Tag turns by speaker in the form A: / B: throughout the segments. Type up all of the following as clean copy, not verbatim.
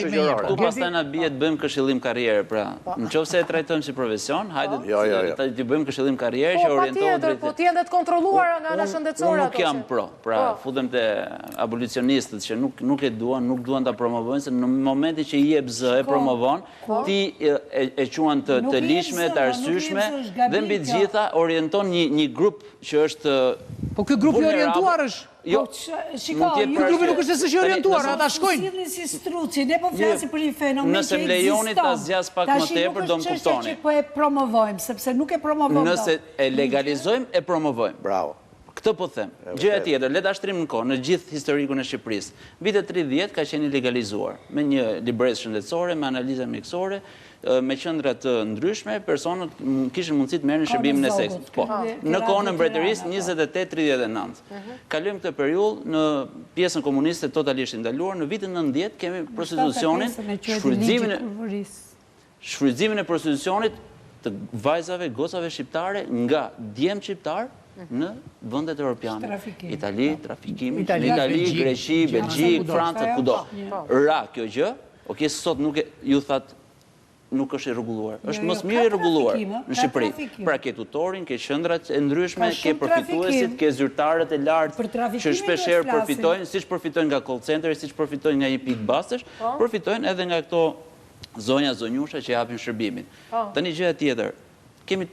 A: Këtu pastaj na bie të bëjmë këshillim karriere, pra, nëse e trajtojmë si profesion, hajde të bëjmë këshillim karriere që orientohet drejt.
B: Po, ti edhe të kontrolluara nga ana shëndetësore
A: ato. Nuk jam pro, pra, futem te abolicionistët që nuk e duan, nuk duan ta promovojnë, se në momentin që i jep zë e promovon, ti e quan të lishme, të arsyeshme dhe mbi të gjitha orienton një grup që është.
C: Po ky grup i orientuar është.
A: Jo,
C: ky grup nuk është se është orientuar, ata shkojnë.
D: Si struci, ne po flasim për një fenomen që
A: ekziston. Nëse më lejoni ta zgjas pak më tepër, do më kuptoni.
D: Tash nuk është që po e promovojmë, sepse nuk e promovojmë.
A: Nëse e legalizojmë, e promovojmë.
E: Bravo.
A: Këtë po them. Gjëja tjetër, le ta shtrim në kohë, në gjithë historikun e Shqipërisë. Vitet 30 ka qenë legalizuar me një libresë shëndetësore, me analiza mjekësore, me qendra të ndryshme, personat kishin mundësi të merrnin shërbimin e seksit. Po, në kohën e mbretërisë 28-39. Kalojmë këtë periudhë, në pjesën komuniste totalisht ndaluar, në vitin 90 kemi prostitucionin, shfrytëzimin e prostitucionit të vajzave, gocave shqiptare nga djemt shqiptar në vendet europiane. Itali, trafikimi, Itali, Greqi, Belgjik, Franca, kudo. Ra kjo gjë, sot nuk ju thatë nuk është i rregulluar. Është më mirë i rregulluar në Shqipëri. Pra ke tutorin, ke qendrat e ndryshme, ke përfituesit, ke zyrtarët e lartë që shpeshherë përfitojnë, siç përfitojnë nga call centeri, siç përfitojnë nga një pikë bastesh, përfitojnë edhe nga këto zonja zonjusha që japin shërbimin. Tani gjëja tjetër, kemi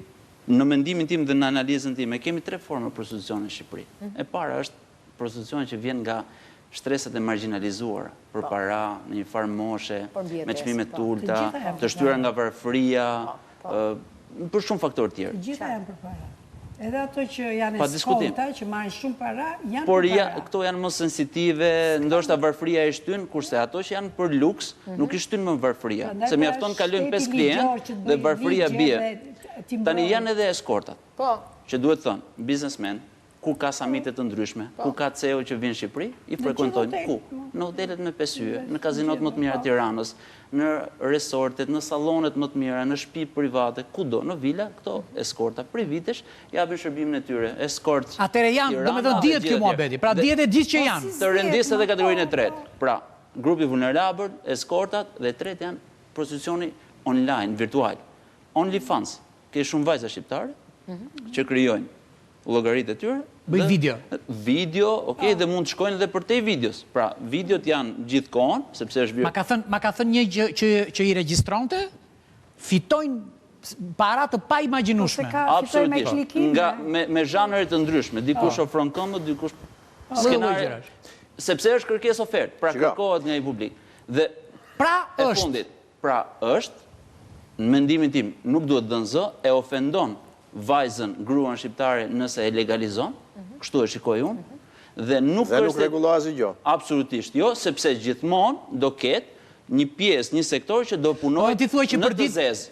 A: në mendimin tim dhe në analizën time, kemi 3 forma prostitucioni në Shqipëri. E para është prostitucioni që vjen nga shtresat e marginalizuara, për para, në një farë moshe, me çmime të ulta, të shtyra nga varfëria, për shumë faktorë tjerë.
D: Të gjitha janë për para. Edhe ato që janë eskolta, që marrin shumë para, janë për para.
A: Por këto janë më sensitive, ndoshta varfëria e shtyn, kurse ato që janë për luks, nuk i shtyn më varfëria. Se mjafton kalojnë 5 klientë dhe varfëria bie. Tani janë edhe eskortat, që duhet thënë, biznesmen, ku ka samitet të ndryshme, ku ka CEO që vinë në Shqipëri, i frekuentojnë ku? Në hotelet me pesyje, në kazinot më të mira të Tiranës, në resortet, në sallonet më të mira, në shtëpi private, kudo, në vila, këto eskorta privitesh japin shërbimin e tyre. Eskort.
C: Atëre janë, domethënë dihet kjo muhabeti. Pra dihet e gjithë që janë.
A: Të rendisë edhe kategorinë e tretë. Pra, grupi vulnerabël, eskortat dhe tretë janë prostitucioni online, virtual. OnlyFans, ke shumë vajza shqiptare që krijojnë llogaritë e tyre.
C: Bëj video.
A: Video, dhe mund të shkojnë edhe për te videos. Pra, videot janë gjithkohon, sepse është
C: vërtet. Ma ka thënë një që i regjistronte, fitojnë para të pa imagjinueshme.
A: Absolutisht. Nga me zhanre të ndryshme, dikush ofron këmbë, dikush skenare. Sepse është kërkesë ofertë, pra kërkohet nga i publik. Dhe e fundit, pra është, në mendimin tim, nuk duhet dhënë zë, e ofendon vajzën, gruan shqiptare nëse e legalizon, kështu e shikoj unë, dhe nuk
E: rregullohet asgjë.
A: Absolutisht jo, sepse gjithmonë do ketë një pjesë, një sektor që do punojë në të zezë.